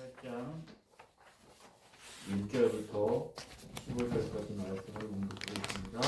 8장 1절부터 15절까지 말씀을 공독하겠습니다.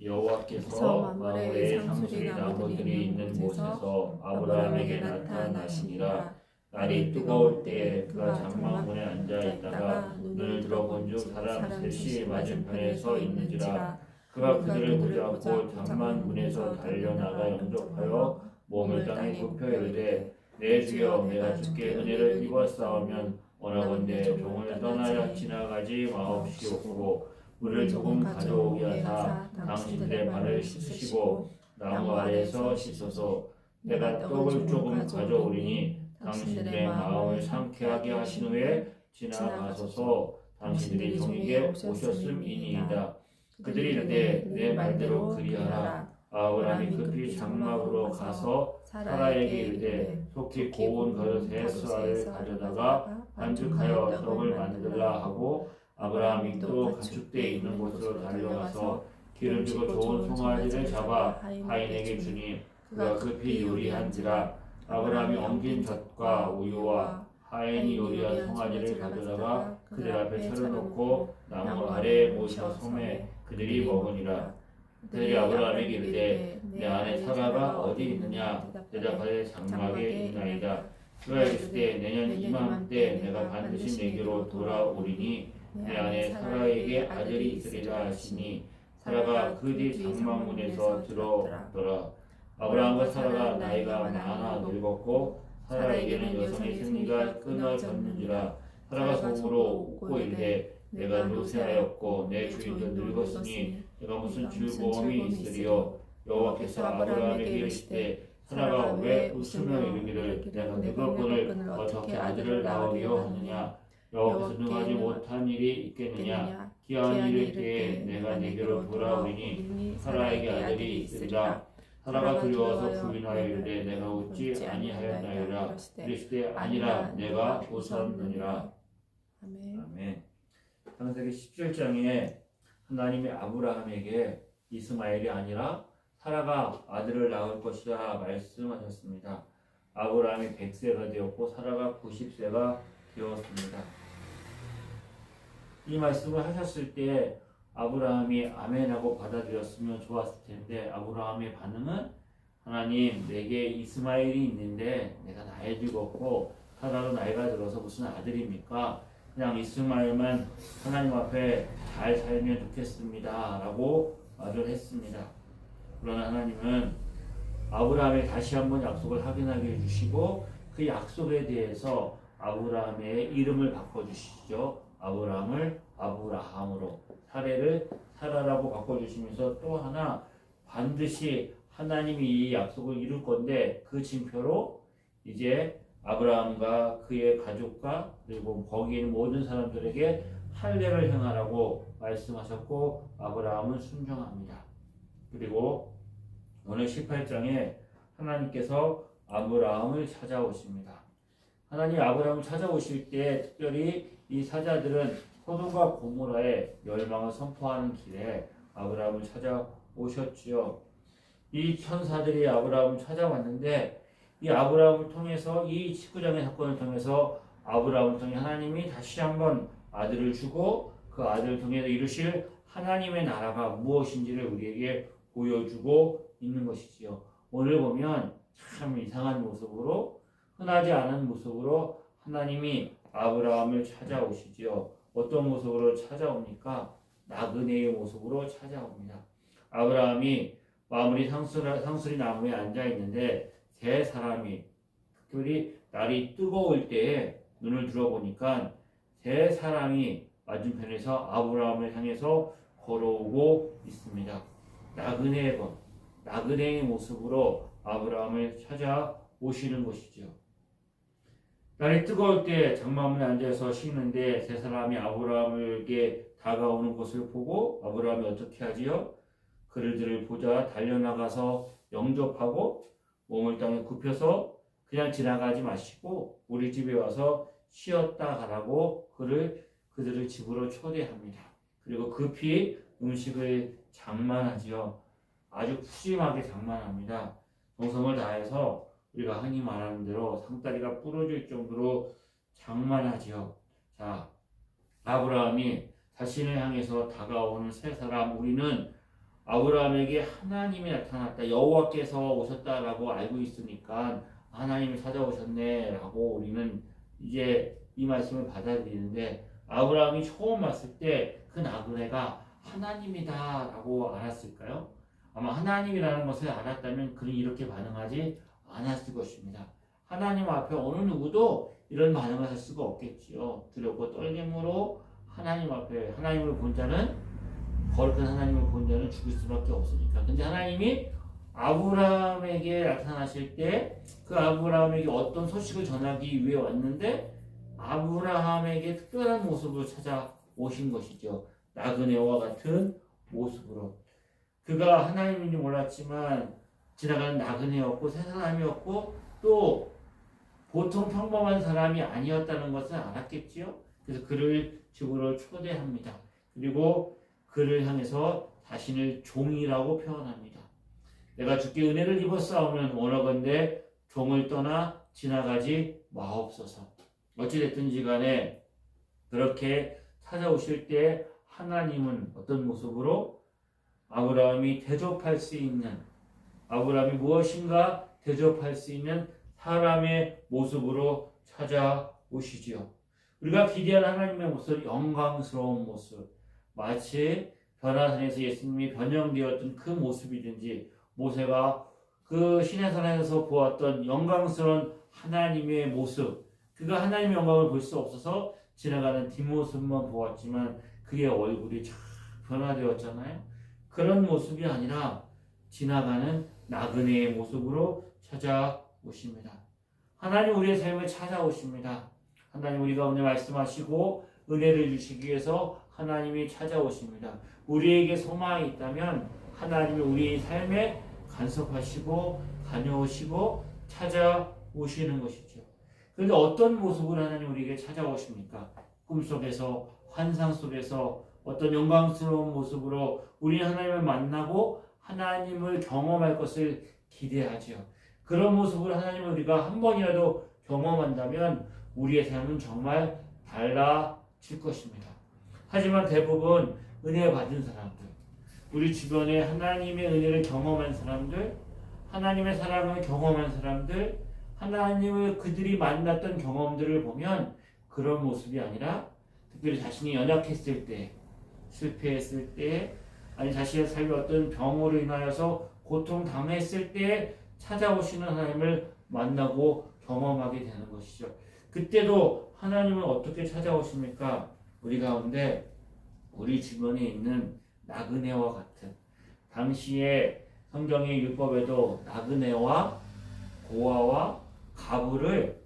여호와께서 마므레의 상수리 나무들이 있는 곳에서 아브라함에게 나타나시니라. 날이 뜨거울 때에 그가 장막문에 앉아 있다가 눈을 들어본 즉 사람 셋이 맞은편에 서 있는지라. 그가 그들을 보지 않고 장막문에서 달려나가 영접하여 몸을 땅에 굽혀 이르되 내 주여 내가 주께 은혜를 입었사오면 원하건대 종을 떠나야 지나가지 마옵시옵고 물을 조금 가져오게 하사 당신들의 발을 씻으시고 나무 아래에서 씻어서 내가 떡을 조금 가져오리니 당신들의 마음을 상쾌하게 하신 후에 지나가소서. 당신들이 종에게 오셨음이니이다. 그들이 이르되 내 말대로 그리하라. 아브라함이 급히 장막으로 가서 사라에게 이르되 속히 고운 겉의 쌀을 가져다가 반죽하여 떡을 만들라 하고 아브라함이 또 가축대에 있는 곳으로 달려가서 기름지고 좋은 송아지를 잡아 하인에게 주니 그가 급히 요리한지라. 아브라함이 엉킨 젖과 우유와 하인이 요리한 송아지를 가져다가 그들 앞에 차려놓고 나무 아래에 모셔 소매 그들이 먹으니라. 그들이 아브라함에게 이르되 내 아내 사라가 어디 있느냐. 대답하되 장막에 있나이다. 그가 이르되 내년 이맘때 내가 반드시 내게로 돌아오리니 내 아내 사라에게 아들이 있으리라 하시니 사라가 그 뒤 장막문에서 들어오더라. 아브라함과 사라가 나이가 많아 늙었고 사라에게는 여성의 생리가 끊어졌는지라. 사라가 속으로 웃고 이르되 내가 노쇠하였고 내 주인도 늙었으니 내가 무슨 즐거움이 있으리요. 여호와께서 아브라함에게 이르시되 사라가 왜 웃으며 이르기를 내가 늙었거늘 어떻게 아들을 낳으려 하느냐. 여호와께서 능하지 못한 일이 있겠느냐. 기한 이를 때에 내가 내게로 돌아오리니 사라에게 아들이 있으리라. 사라가 두려워서 부인하여 이르되 내가 웃지 아니하였나이다. 이르시되 아니라 내가 웃었느니라. 아멘. 창세기 17장에 하나님이 아브라함에게 이스마엘이 아니라 사라가 아들을 낳을 것이라 말씀하셨습니다. 아브라함이 100세가 되었고 사라가 90세가 되었습니다. 이 말씀을 하셨을 때 아브라함이 아멘하고 받아들였으면 좋았을 텐데 아브라함의 반응은 하나님 내게 이스마엘이 있는데 내가 나이 들었고 사라도 나이가 들어서 무슨 아들입니까? 그냥 이스마엘만 하나님 앞에 잘 살면 좋겠습니다 라고 말을 했습니다. 그러나 하나님은 아브라함에 다시 한번 약속을 확인하게 해주시고 그 약속에 대해서 아브라함의 이름을 바꿔주시죠. 아브라함을 아브라함으로, 사례를 사라라고 바꿔주시면서 또 하나 반드시 하나님이 이 약속을 이룰 건데 그 징표로 이제 아브라함과 그의 가족과 그리고 거기 있는 모든 사람들에게 할례를 행하라고 말씀하셨고 아브라함은 순종합니다. 그리고 오늘 18장에 하나님께서 아브라함을 찾아오십니다. 하나님 아브라함을 찾아오실 때 특별히 이 사자들은 소돔과 고모라의 멸망을 선포하는 길에 아브라함을 찾아오셨지요. 이 천사들이 아브라함을 찾아왔는데 이 아브라함을 통해서 이 19장의 사건을 통해서 아브라함을 통해 하나님이 다시 한번 아들을 주고 그 아들을 통해서 이루실 하나님의 나라가 무엇인지를 우리에게 보여주고 있는 것이지요. 오늘 보면 참 이상한 모습으로 흔하지 않은 모습으로 하나님이 아브라함을 찾아오시지요. 어떤 모습으로 찾아옵니까? 나그네의 모습으로 찾아옵니다. 아브라함이 마므리 상수리 나무에 앉아 있는데 세 사람이 특별히 날이 뜨거울 때에 눈을 들어보니까 세 사람이 맞은편에서 아브라함을 향해서 걸어오고 있습니다. 나그네의 모습으로 아브라함을 찾아오시는 것이죠. 날이 뜨거울 때 장막문에 앉아서 쉬는데 세 사람이 아브라함에게 다가오는 것을 보고 아브라함이 어떻게 하지요? 그들을 보자 달려나가서 영접하고 몸을 땅에 굽혀서 그냥 지나가지 마시고 우리 집에 와서 쉬었다 가라고 그들을 집으로 초대합니다. 그리고 급히 음식을 장만하지요. 아주 푸짐하게 장만합니다. 정성을 다해서 우리가 흔히 말하는 대로 상다리가 부러질 정도로 장만하지요. 자, 아브라함이 자신을 향해서 다가오는 세 사람, 우리는 아브라함에게 하나님이 나타났다, 여호와께서 오셨다라고 알고 있으니까 하나님이 찾아오셨네라고 우리는 이제 이 말씀을 받아들이는데, 아브라함이 처음 봤을 때 그 나그네가 하나님이다라고 알았을까요? 아마 하나님이라는 것을 알았다면 그는 이렇게 반응하지 않았을 것입니다. 하나님 앞에 어느 누구도 이런 반응을 할 수가 없겠지요. 두렵고 떨림으로 하나님 앞에, 하나님을 본 자는, 거룩한 하나님을 본 자는 죽을 수밖에 없으니까. 근데 하나님이 아브라함에게 나타나실 때 그 아브라함에게 어떤 소식을 전하기 위해 왔는데, 아브라함에게 특별한 모습으로 찾아오신 것이죠. 나그네와 같은 모습으로. 그가 하나님인지 몰랐지만 지나가는 나그네였고 새 사람이었고 또 보통 평범한 사람이 아니었다는 것을 알았겠지요. 그래서 그를 집으로 초대합니다. 그리고 그를 향해서 자신을 종이라고 표현합니다. 내가 주께 은혜를 입었사오면 원하건대 종을 떠나 지나가지 마옵소서. 어찌됐든지 간에 그렇게 찾아오실 때 하나님은 어떤 모습으로 아브라함이 대접할 수 있는, 아브라함이 무엇인가 대접할 수 있는 사람의 모습으로 찾아오시지요. 우리가 기대한 하나님의 모습, 영광스러운 모습, 마치 변화산에서 예수님이 변형되었던 그 모습이든지, 모세가 그 시내산에서 보았던 영광스러운 하나님의 모습, 그가 하나님의 영광을 볼 수 없어서 지나가는 뒷모습만 보았지만 그의 얼굴이 쫙 변화되었잖아요. 그런 모습이 아니라 지나가는 나그네의 모습으로 찾아오십니다. 하나님 우리의 삶을 찾아오십니다. 하나님 우리 가운데 말씀하시고 은혜를 주시기 위해서 하나님이 찾아오십니다. 우리에게 소망이 있다면 하나님이 우리의 삶에 간섭하시고 다녀오시고 찾아오시는 것이죠. 그런데 어떤 모습으로 하나님 우리에게 찾아오십니까? 꿈속에서, 환상 속에서 어떤 영광스러운 모습으로 우리 하나님을 만나고 하나님을 경험할 것을 기대하지요. 그런 모습으로 하나님을 우리가 한 번이라도 경험한다면 우리의 삶은 정말 달라질 것입니다. 하지만 대부분 은혜 받은 사람들, 우리 주변에 하나님의 은혜를 경험한 사람들, 하나님의 사랑을 경험한 사람들, 하나님을 그들이 만났던 경험들을 보면 그런 모습이 아니라 특별히 자신이 연약했을 때, 실패했을 때, 아니 자신의 삶에 어떤 병으로 인하여서 고통당했을 때 찾아오시는 하나님을 만나고 경험하게 되는 것이죠. 그때도 하나님은 어떻게 찾아오십니까? 우리 가운데 우리 주변에 있는 나그네와 같은, 당시에 성경의 율법에도 나그네와 고아와 가부를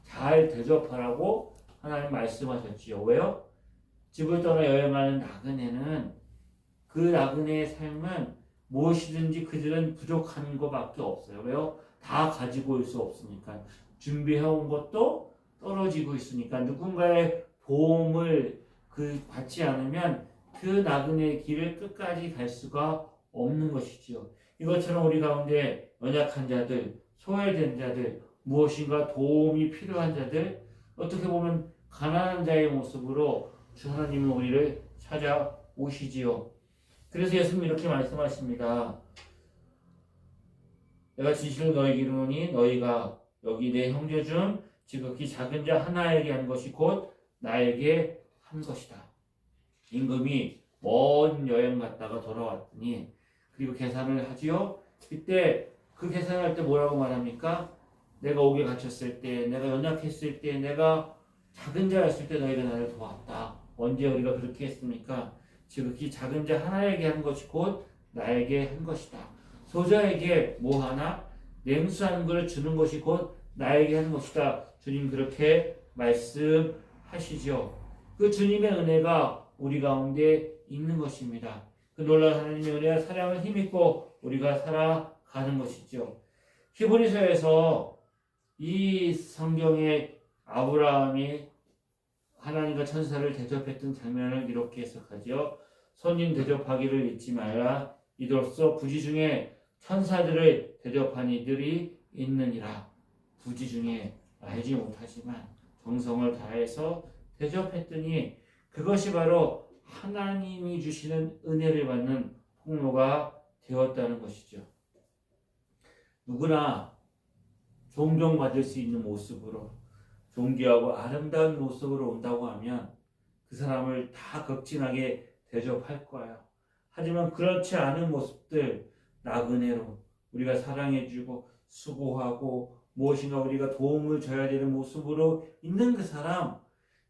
잘 대접하라고 하나님 말씀하셨지요. 왜요? 집을 떠나 여행하는 나그네는, 그 나그네의 삶은 무엇이든지 그들은 부족한 것밖에 없어요. 왜요? 다 가지고 올 수 없으니까. 준비해온 것도 떨어지고 있으니까 누군가의 도움을 받지 않으면 그 나그네의 길을 끝까지 갈 수가 없는 것이지요. 이것처럼 우리 가운데 연약한 자들, 소외된 자들, 무엇인가 도움이 필요한 자들, 어떻게 보면 가난한 자의 모습으로 주 하나님은 우리를 찾아오시지요. 그래서 예수님이 이렇게 말씀하십니다. 내가 진실을 너희에게 이르노니 너희가 여기 내 형제 중 지극히 작은 자 하나에게 한 것이 곧 나에게 한 것이다. 임금이 먼 여행 갔다가 돌아왔더니 그리고 계산을 하지요. 그때 그 계산할 때 뭐라고 말합니까? 내가 옥에 갇혔을 때, 내가 연약했을 때, 내가 작은 자였을 때 너희가 나를 도왔다. 언제 우리가 그렇게 했습니까? 지극히 작은 자 하나에게 한 것이 곧 나에게 한 것이다. 소자에게 뭐 하나? 냉수 한 그릇 주는 것이 곧 나에게 한 것이다. 주님 그렇게 말씀하시죠. 그 주님의 은혜가 우리 가운데 있는 것입니다. 그 놀라운 하나님의 은혜와 사랑을 힘입고 우리가 살아가는 것이죠. 히브리서에서 이 성경에 아브라함이 하나님과 천사를 대접했던 장면을 이렇게 해석하죠. 손님 대접하기를 잊지 말라. 이로써 부지 중에 천사들을 대접한 이들이 있느니라. 부지 중에 알지 못하지만 정성을 다해서 대접했더니 그것이 바로 하나님이 주시는 은혜를 받는 통로가 되었다는 것이죠. 누구나 존경받을 수 있는 모습으로 존귀하고 아름다운 모습으로 온다고 하면 그 사람을 다 극진하게 대접할 거예요. 하지만 그렇지 않은 모습들, 나그네로 우리가 사랑해주고 수고하고 무엇인가 우리가 도움을 줘야 되는 모습으로 있는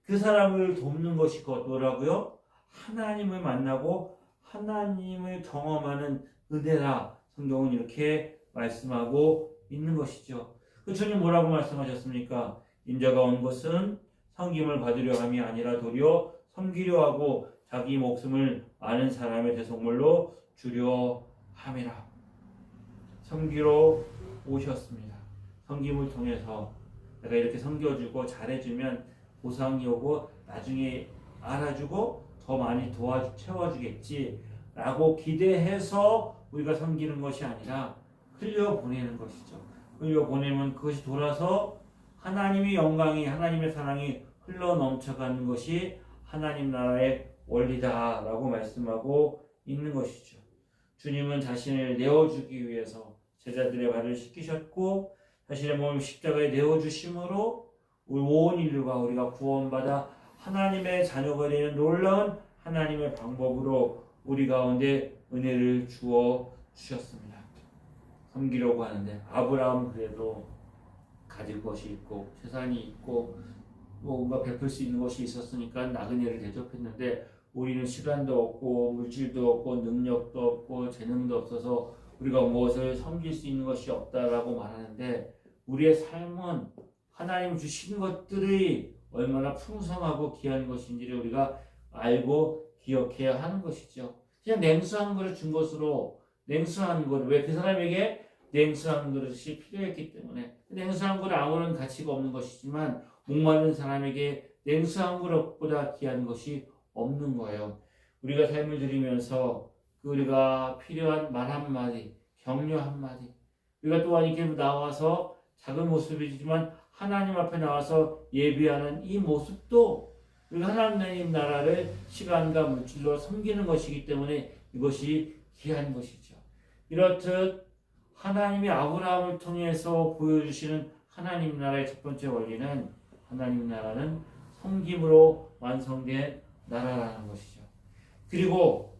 그 사람을 돕는 것이 뭐라고요? 하나님을 만나고 하나님을 경험하는 은혜라 성경은 이렇게 말씀하고 있는 것이죠. 그 주님 뭐라고 말씀하셨습니까? 인자가 온 것은 섬김을 받으려 함이 아니라 도리어 섬기려 하고 자기 목숨을 아는 사람의 대속물로 주려 함이라. 섬기러 오셨습니다. 섬김을 통해서 내가 이렇게 섬겨주고 잘해주면 보상이 오고 나중에 알아주고 더 많이 채워주겠지라고 기대해서 우리가 섬기는 것이 아니라 흘려보내는 것이죠. 흘려보내면 그것이 돌아서 하나님의 영광이 하나님의 사랑이 흘러 넘쳐가는 것이 하나님 나라의 원리다라고 말씀하고 있는 것이죠. 주님은 자신을 내어주기 위해서 제자들의 발을 씻기셨고 자신의 몸을 십자가에 내어주심으로 우리 온 인류가 우리가 구원받아 하나님의 자녀가 되는 놀라운 하나님의 방법으로 우리 가운데 은혜를 주어 주셨습니다. 섬기려고 하는데 아브라함은 그래도 가질 것이 있고 재산이 있고 뭔가 베풀 수 있는 것이 있었으니까 나그네를 대접했는데 우리는 시간도 없고 물질도 없고 능력도 없고 재능도 없어서 우리가 무엇을 섬길 수 있는 것이 없다라고 말하는데 우리의 삶은 하나님 주신 것들이 얼마나 풍성하고 귀한 것인지를 우리가 알고 기억해야 하는 것이죠. 그냥 냉수한 그릇 준 것으로 냉수한 그릇, 왜 그 사람에게 냉수한 그릇이 필요했기 때문에 냉수한 그릇 아무런 가치가 없는 것이지만 목마른 사람에게 냉수한 그릇보다 귀한 것이 없는 거예요. 우리가 삶을 들이면서 우리가 필요한 말 한마디, 격려 한마디, 우리가 또한 이렇게 나와서 작은 모습이지만 하나님 앞에 나와서 예배하는 이 모습도 우리가 하나님 나라를 시간과 물질로 섬기는 것이기 때문에 이것이 귀한 것이죠. 이렇듯 하나님이 아브라함을 통해서 보여주시는 하나님 나라의 첫 번째 원리는 하나님 나라는 섬김으로 완성된 나라라는 것이죠. 그리고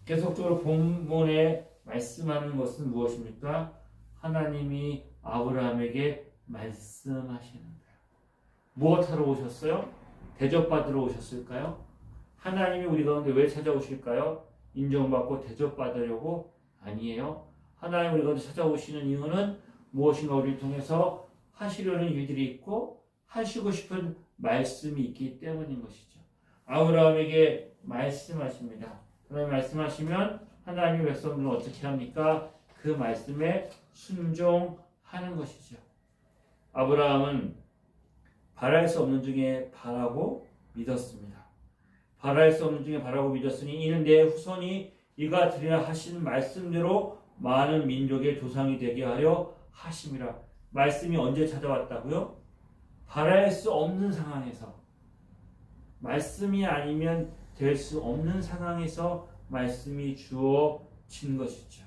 계속적으로 본문에 말씀하는 것은 무엇입니까? 하나님이 아브라함에게 말씀하시는 거예요. 무엇하러 오셨어요? 대접받으러 오셨을까요? 하나님이 우리 가운데 왜 찾아오실까요? 인정받고 대접받으려고? 아니에요. 하나님 우리 가운데 찾아오시는 이유는 무엇인가 우리를 통해서 하시려는 일들이 있고 하시고 싶은 말씀이 있기 때문인 것이죠. 아브라함에게 말씀하십니다. 하나님 말씀하시면 하나님의 백성들은 어떻게 합니까? 그 말씀에 순종하는 것이죠. 아브라함은 바랄 수 없는 중에 바라고 믿었습니다. 바랄 수 없는 중에 바라고 믿었으니 이는 내 후손이 이가 드리라 하신 말씀대로 많은 민족의 조상이 되게 하려 하심이라. 말씀이 언제 찾아왔다고요? 바랄 수 없는 상황에서, 말씀이 아니면 될 수 없는 상황에서 말씀이 주어진 것이죠.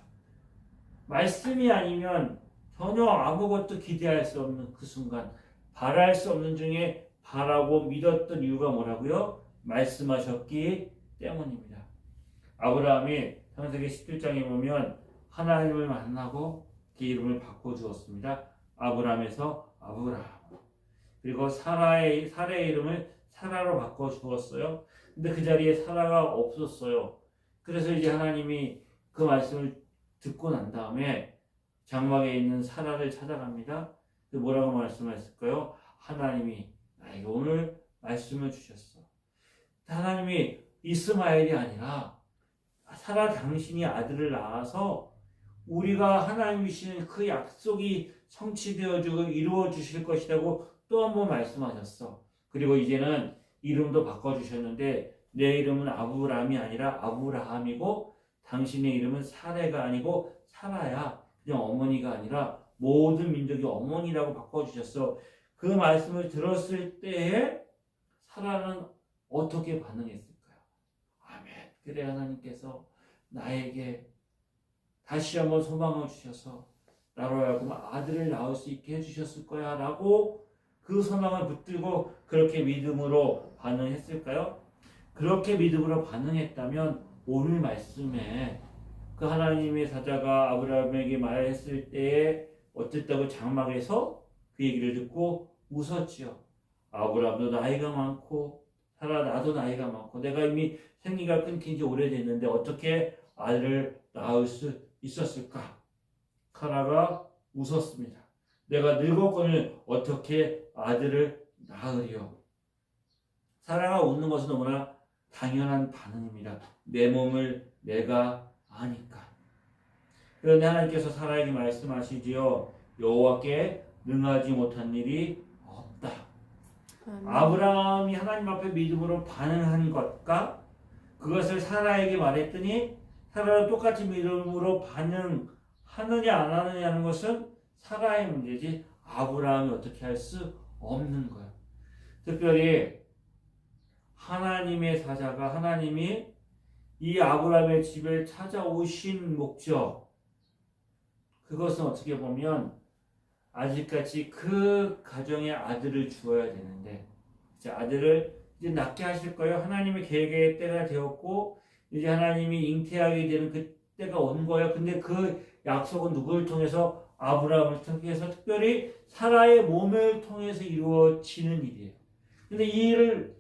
말씀이 아니면 전혀 아무것도 기대할 수 없는 그 순간, 바랄 수 없는 중에 바라고 믿었던 이유가 뭐라고요? 말씀하셨기 때문입니다. 아브라함이 창세기 17장에 보면 하나님을 만나고 그 이름을 바꿔주었습니다. 아브라함에서 아브라함. 그리고 사라의 이름을 사라로 바꿔주었어요. 근데 그 자리에 사라가 없었어요. 그래서 이제 하나님이 그 말씀을 듣고 난 다음에 장막에 있는 사라를 찾아갑니다. 뭐라고 말씀하셨을까요? 하나님이 나에게 오늘 말씀을 주셨어. 하나님이 이스마엘이 아니라 사라 당신이 아들을 낳아서 우리가 하나님이 주시는 그 약속이 성취되어지고 이루어 주실 것이라고 또 한 번 말씀하셨어. 그리고 이제는 이름도 바꿔주셨는데 내 이름은 아브라함이 아니라 아브라함이고 당신의 이름은 사레가 아니고 사라야. 그냥 어머니가 아니라 모든 민족의 어머니라고 바꿔주셨어. 그 말씀을 들었을 때에 사라는 어떻게 반응했을까요? 아멘. 그래 하나님께서 나에게 다시 한번 소망을 주셔서 나로 하여금 아들을 낳을 수 있게 해주셨을 거야 라고 그 소망을 붙들고 그렇게 믿음으로 반응했을까요? 그렇게 믿음으로 반응했다면 오늘 말씀에 그 하나님의 사자가 아브라함에게 말했을 때에 어쨌다고 장막에서 그 얘기를 듣고 웃었지요. 아브라함도 나이가 많고 사라 나도 나이가 많고 내가 이미 생리가 끊긴 지 오래됐는데 어떻게 아들을 낳을 수 있었을까? 사라가 웃었습니다. 내가 늙었거늘 어떻게 아들을 낳으리요? 사라가 웃는 것은 너무나 당연한 반응입니다. 내 몸을 내가 아니까. 그런데 하나님께서 사라에게 말씀하시지요. 여호와께 능하지 못한 일이 없다. 아브라함이 하나님 앞에 믿음으로 반응한 것과 그것을 사라에게 말했더니 사라도 똑같이 믿음으로 반응하느냐 안 하느냐는 것은 사라의 문제지 아브라함이 어떻게 할 수 없는 거예요. 특별히 하나님의 사자가 하나님이 이 아브라함의 집에 찾아오신 목적, 그것은 어떻게 보면 아직까지 그 가정에 아들을 주어야 되는데 이제 아들을 이제 낳게 하실 거예요. 하나님의 계획의 때가 되었고 이제 하나님이 잉태하게 되는 그 때가 온 거예요. 근데 그 약속은 누구를 통해서? 아브라함을 통해서, 특별히 사라의 몸을 통해서 이루어지는 일이에요. 근데 이 일을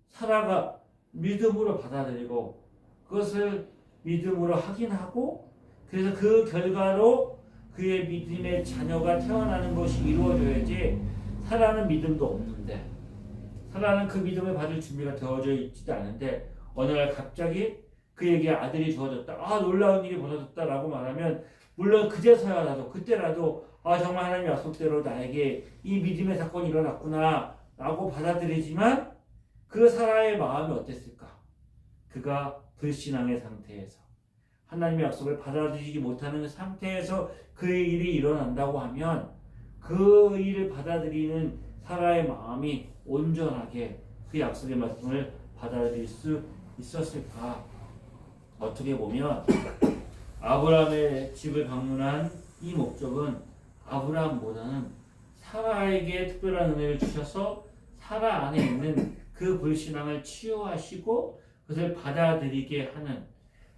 사라가 믿음으로 받아들이고 그것을 믿음으로 확인하고 그래서 그 결과로 그의 믿음의 자녀가 태어나는 것이 이루어져야지. 사라는 믿음도 없는데, 사라는 그 믿음을 받을 준비가 되어져 있지도 않은데 어느 날 갑자기 그에게 아들이 주어졌다. 아, 놀라운 일이 벌어졌다라고 말하면 물론 그제서야라도 그때라도 아, 정말 하나님의 약속대로 나에게 이 믿음의 사건이 일어났구나 라고 받아들이지만 그 사라의 마음이 어땠을까? 그가 불신앙의 상태에서 하나님의 약속을 받아들이지 못하는 상태에서 그의 일이 일어난다고 하면 그 일을 받아들이는 사라의 마음이 온전하게 그 약속의 말씀을 받아들일 수 있었을까? 어떻게 보면 아브라함의 집을 방문한 이 목적은 아브라함보다는 사라에게 특별한 은혜를 주셔서 사라 안에 있는 그 불신앙을 치유하시고 그것을 받아들이게 하는,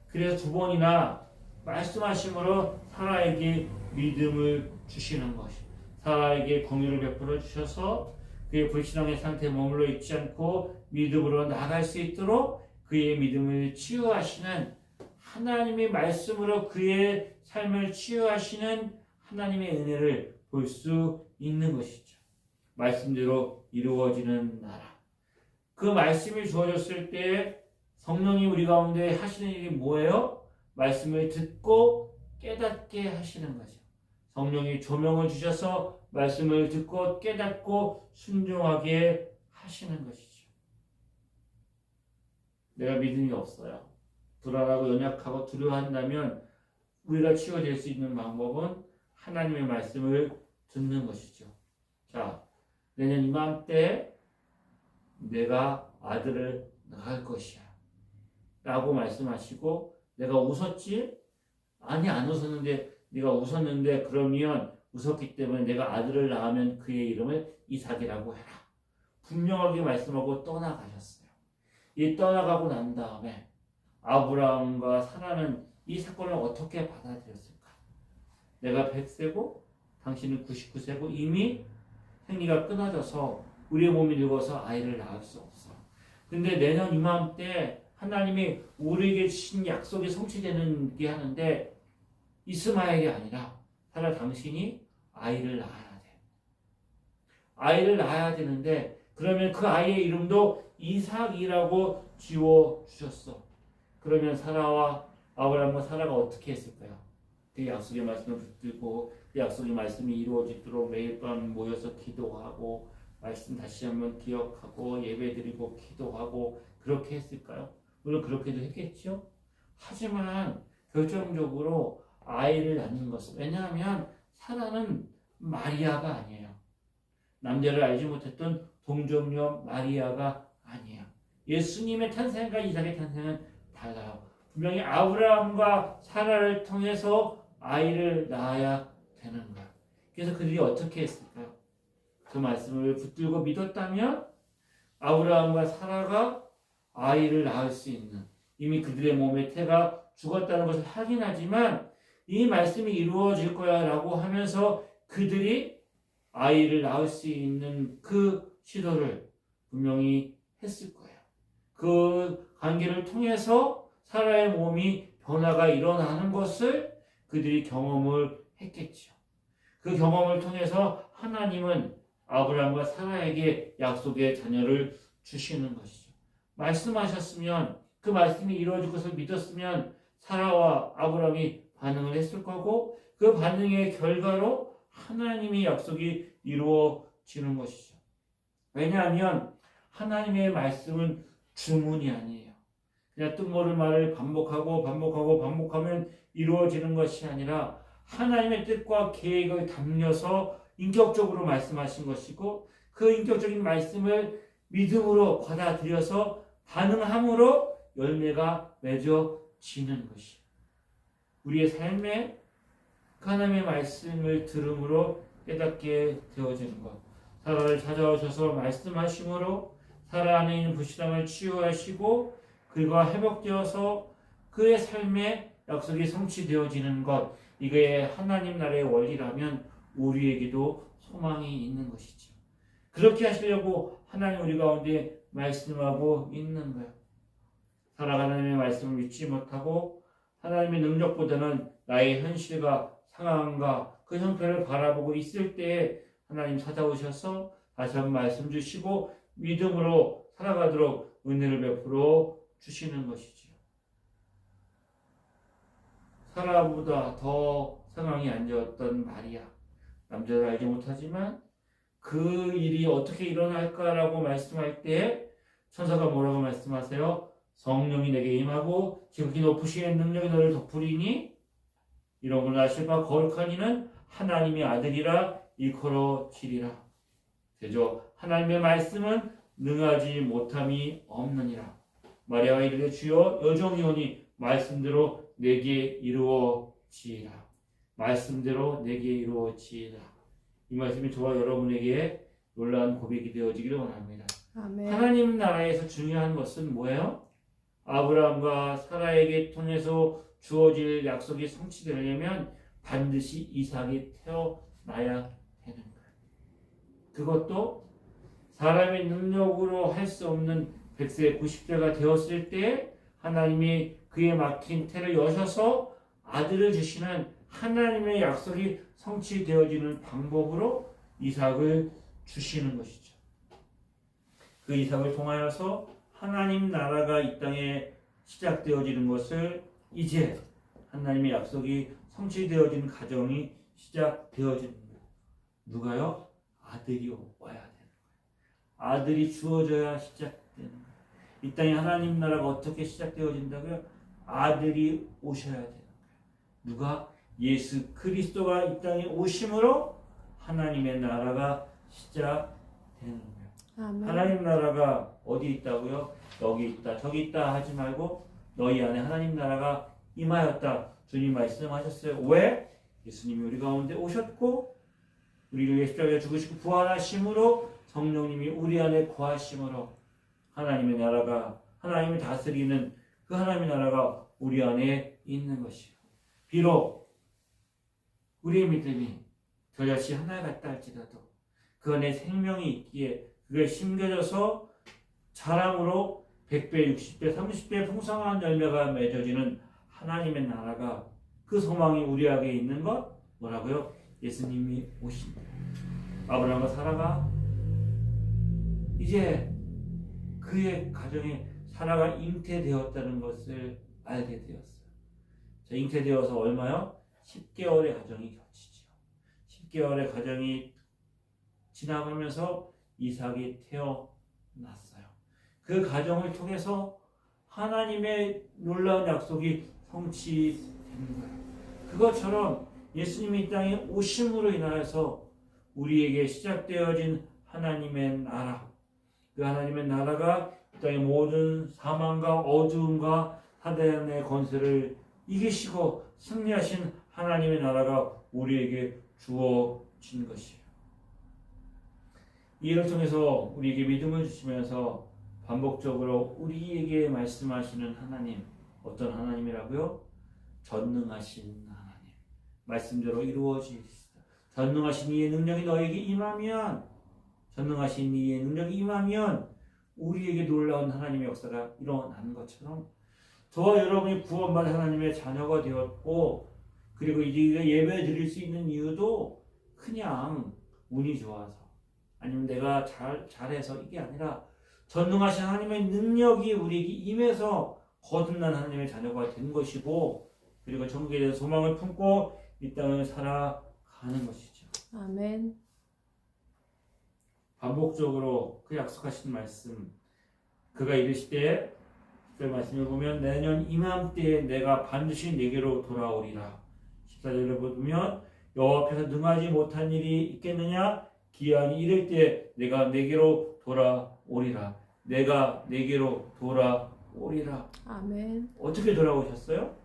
그래서 두 번이나 말씀하심으로 사라에게 믿음을 주시는 것이, 사라에게 공유를 베풀어 주셔서 그의 불신앙의 상태에 머물러 있지 않고 믿음으로 나아갈 수 있도록 그의 믿음을 치유하시는, 하나님의 말씀으로 그의 삶을 치유하시는 하나님의 은혜를 볼 수 있는 것이죠. 말씀대로 이루어지는 나라. 그 말씀이 주어졌을 때 성령이 우리 가운데 하시는 일이 뭐예요? 말씀을 듣고 깨닫게 하시는 거죠. 성령이 조명을 주셔서 말씀을 듣고 깨닫고 순종하게 하시는 것이죠. 내가 믿음이 없어요. 불안하고 연약하고 두려워한다면 우리가 치유될 수 있는 방법은 하나님의 말씀을 듣는 것이죠. 자, 내년 이맘때 내가 아들을 낳을 것이야 라고 말씀하시고, 내가 웃었지? 아니, 안 웃었는데, 네가 웃었는데 그러면 웃었기 때문에 내가 아들을 낳으면 그의 이름을 이삭이라고 해라. 분명하게 말씀하고 떠나가셨어요. 이 떠나가고 난 다음에 아브라함과 사라는 이 사건을 어떻게 받아들였을까? 내가 100세고 당신은 99세고 이미 생리가 끊어져서 우리의 몸이 늙어서 아이를 낳을 수 없어. 근데 내년 이맘때 하나님이 우리에게 주신 약속이 성취되는 게 하는데 이스마엘이 아니라 사라 당신이 아이를 낳아야 돼. 아이를 낳아야 되는데 그러면 그 아이의 이름도 이삭이라고 지어주셨어. 그러면 사라와 아브라함과 사라가 어떻게 했을까요? 그 약속의 말씀을 붙들고 그 약속의 말씀이 이루어지도록 매일 밤 모여서 기도하고 말씀 다시 한번 기억하고 예배드리고 기도하고 그렇게 했을까요? 물론 그렇게도 했겠죠. 하지만 결정적으로 아이를 낳는 것은, 왜냐하면 사라는 마리아가 아니에요. 남자를 알지 못했던 동정녀 마리아가 아니에요. 예수님의 탄생과 이삭의 탄생은 달라요. 분명히 아브라함과 사라를 통해서 아이를 낳아야 되는 거예요. 그래서 그들이 어떻게 했을까요? 그 말씀을 붙들고 믿었다면 아브라함과 사라가 아이를 낳을 수 있는, 이미 그들의 몸에 태가 죽었다는 것을 확인하지만 이 말씀이 이루어질 거야 라고 하면서 그들이 아이를 낳을 수 있는 그 시도를 분명히 했을 거예요. 그 관계를 통해서 사라의 몸이 변화가 일어나는 것을 그들이 경험을 했겠죠. 그 경험을 통해서 하나님은 아브라함과 사라에게 약속의 자녀를 주시는 것이죠. 말씀하셨으면, 그 말씀이 이루어질 것을 믿었으면 사라와 아브라함이 반응을 했을 거고, 그 반응의 결과로 하나님의 약속이 이루어지는 것이죠. 왜냐하면 하나님의 말씀은 주문이 아니에요. 그냥 뜻모를 말을 반복하면 이루어지는 것이 아니라 하나님의 뜻과 계획을 담겨서 인격적으로 말씀하신 것이고, 그 인격적인 말씀을 믿음으로 받아들여서 반응함으로 열매가 맺어지는 것이에요. 우리의 삶에 하나님의 말씀을 들음으로 깨닫게 되어지는 것. 사라를 찾아오셔서 말씀하심으로 사라 안에 있는 불신앙을 치유하시고 그가 회복되어서 그의 삶에 약속이 성취되어지는 것. 이게 하나님 나라의 원리라면 우리에게도 소망이 있는 것이죠. 그렇게 하시려고 하나님 우리 가운데 말씀하고 있는 거예요. 사라가 하나님의 말씀을 믿지 못하고 하나님의 능력보다는 나의 현실과 상황과 그 형편을 바라보고 있을 때에 하나님 찾아오셔서 다시 한번 말씀 주시고 믿음으로 살아가도록 은혜를 베풀어 주시는 것이지요. 사라보다 더 상황이 안 좋았던 마리아, 남자를 알지 못하지만 그 일이 어떻게 일어날까라고 말씀할 때 천사가 뭐라고 말씀하세요? 성령이 내게 임하고 지극히 높으신 능력이 너를 덮으리니 이런 걸 아실 바 거룩한 이는 하나님의 아들이라 일컬어지리라. 되죠? 하나님의 말씀은 능하지 못함이 없느니라. 마리아가 이르되 주여 여종이 오니 말씀대로 내게 이루어지리라. 말씀대로 내게 이루어지리라. 이 말씀이 저와 여러분에게 놀라운 고백이 되어지기를 원합니다. 아멘. 하나님 나라에서 중요한 것은 뭐예요? 아브라함과 사라에게 통해서 주어질 약속이 성취되려면 반드시 이삭이 태어나야 되는 거예요. 그것도 사람의 능력으로 할 수 없는 100세 90세가 되었을 때 하나님이 그에 막힌 태를 여셔서 아들을 주시는 하나님의 약속이 성취되어지는 방법으로 이삭을 주시는 것이죠. 그 이삭을 통하여서 하나님 나라가 이 땅에 시작되어지는 것을 이제 하나님의 약속이 성취되어지는 과정이 시작되어지는 거예요. 누가요? 아들이 와야 되는 거예요. 아들이 주어져야 시작되는 거예요. 이 땅에 하나님 나라가 어떻게 시작되어진다고요? 아들이 오셔야 되는 거예요. 누가? 예수 그리스도가 이 땅에 오심으로 하나님의 나라가 시작되는 거예요. 아멘. 하나님 나라가 어디 있다고요? 여기 있다 저기 있다 하지 말고 너희 안에 하나님 나라가 임하였다. 주님 말씀하셨어요. 왜? 예수님이 우리 가운데 오셨고 우리를 위해 십자가에 죽으시고 부활하심으로 성령님이 우리 안에 거하심으로 하나님의 나라가, 하나님이 다스리는 그 하나님의 나라가 우리 안에 있는 것이요. 비록 우리의 믿음이 저자치 하나 같다 할지라도 그 안에 생명이 있기에 그게 심겨져서 자랑으로 100배, 60배, 30배 풍성한 열매가 맺어지는 하나님의 나라가 그 소망이 우리에게 있는 것 뭐라고요? 예수님이 오신다. 아브라함과 사라가 이제 그의 가정에 사라가 잉태되었다는 것을 알게 되었어요. 자, 잉태되어서 얼마요? 10개월의 가정이 겹치죠. 10개월의 가정이 지나가면서 이삭이 태어났어요. 그 가정을 통해서 하나님의 놀라운 약속이 성취된 거예요. 그것처럼 예수님이 이 땅에 오심으로 인하여서 우리에게 시작되어진 하나님의 나라, 그 하나님의 나라가 이 땅의 모든 사망과 어두움과 사단의 권세를 이기시고 승리하신 하나님의 나라가 우리에게 주어진 것이에요. 이 일을 통해서 우리에게 믿음을 주시면서 반복적으로 우리에게 말씀하시는 하나님, 어떤 하나님이라고요? 전능하신 하나님, 말씀대로 이루어지리이다. 전능하신 이의 능력이 너에게 임하면, 전능하신 이의 능력이 임하면 우리에게 놀라운 하나님의 역사가 일어나는 것처럼 저와 여러분이 구원받은 하나님의 자녀가 되었고, 그리고 이제 예배 드릴 수 있는 이유도 그냥 운이 좋아서, 아니면 내가 잘해서 이게 아니라 전능하신 하나님의 능력이 우리에게 임해서 거듭난 하나님의 자녀가 된 것이고, 그리고 천국에 대한 소망을 품고 이 땅을 살아가는 것이죠. 아멘. 반복적으로 그 약속하신 말씀, 그가 이르시되, 그 말씀을 보면 내년 이맘때에 내가 반드시 내게로 돌아오리라. 14절을 보면 여호와 앞에서 능하지 못한 일이 있겠느냐? 기한이 이를 때 내가 내게로 돌아오리라. 내가 내게로 돌아오리라. 아멘. 어떻게 돌아오셨어요?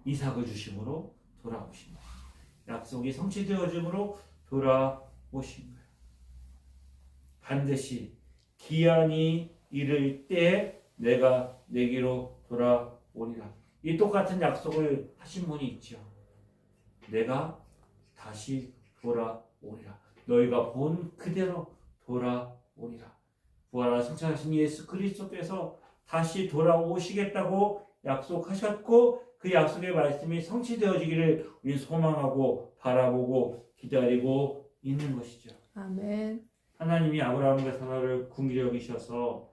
이삭을 주심으로 돌아오신 거예요. 약속이 성취되어짐으로 돌아오신 거예요. 반드시 기한이 이를 때 내가 내게로 돌아오리라. 이 똑같은 약속을 하신 분이 있죠. 내가 다시 돌아오리라. 너희가 본 그대로 돌아오리라. 부활하신 승천하신 예수 그리스도께서 다시 돌아오시겠다고 약속하셨고, 그 약속의 말씀이 성취되어지기를 우리 소망하고 바라보고 기다리고 있는 것이죠. 아멘. 하나님이 아브라함과 사라를 긍휼히 여기셔서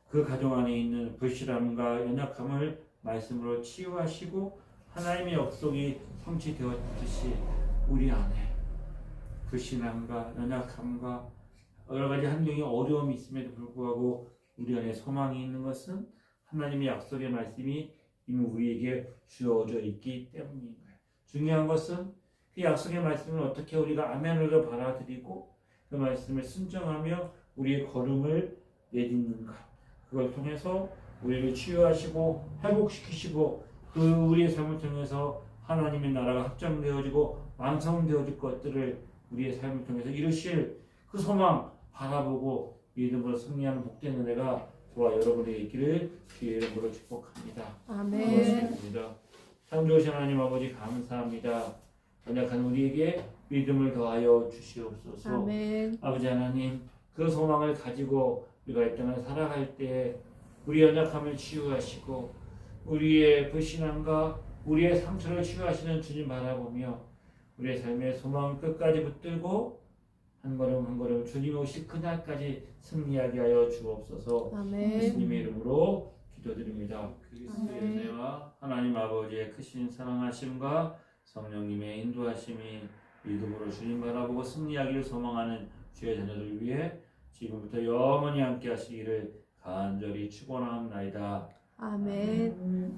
그 가정 안에 있는 불실함과 연약함을 말씀으로 치유하시고 하나님의 약속이 성취되었듯이 우리 안에 불신함과 연약함과 여러 가지 환경의 어려움이 있음에도 불구하고 우리 안에 소망이 있는 것은 하나님의 약속의 말씀이 이미 우리에게 주어져 있기 때문인 거예요. 중요한 것은 그 약속의 말씀을 어떻게 우리가 아멘으로 받아들이고 그 말씀을 순종하며 우리의 걸음을 내딛는가. 그걸 통해서 우리를 치유하시고 회복시키시고 그 우리의 삶을 통해서 하나님의 나라가 확장되어지고 완성되어질 것들을 우리의 삶을 통해서 이루실 그 소망 바라보고 믿음으로 승리하는 복된 은혜가 저와 여러분의 있기를 주의 이름으로 축복합니다. 아멘. 참 좋으신 하나님 아버지 감사합니다. 연약한 우리에게 믿음을 더하여 주시옵소서. 아멘. 아버지 하나님, 그 소망을 가지고 우리가 이 땅을 살아갈 때 우리 연약함을 치유하시고 우리의 불신함과 우리의 상처를 치유하시는 주님 바라보며 우리의 삶의 소망 끝까지 붙들고 한 걸음 한 걸음 주님 오실 그날까지 승리하게 하여 주옵소서. 아멘. 예수님의 이름으로 기도드립니다. 그리스도의 은혜와 하나님 아버지의 크신 사랑하심과 성령님의 인도하심이 믿음으로 주님 바라보고 승리하기를 소망하는 주의 자녀들 위해 지금부터 영원히 함께 하시기를 간절히 축원하옵나이다. 아멘.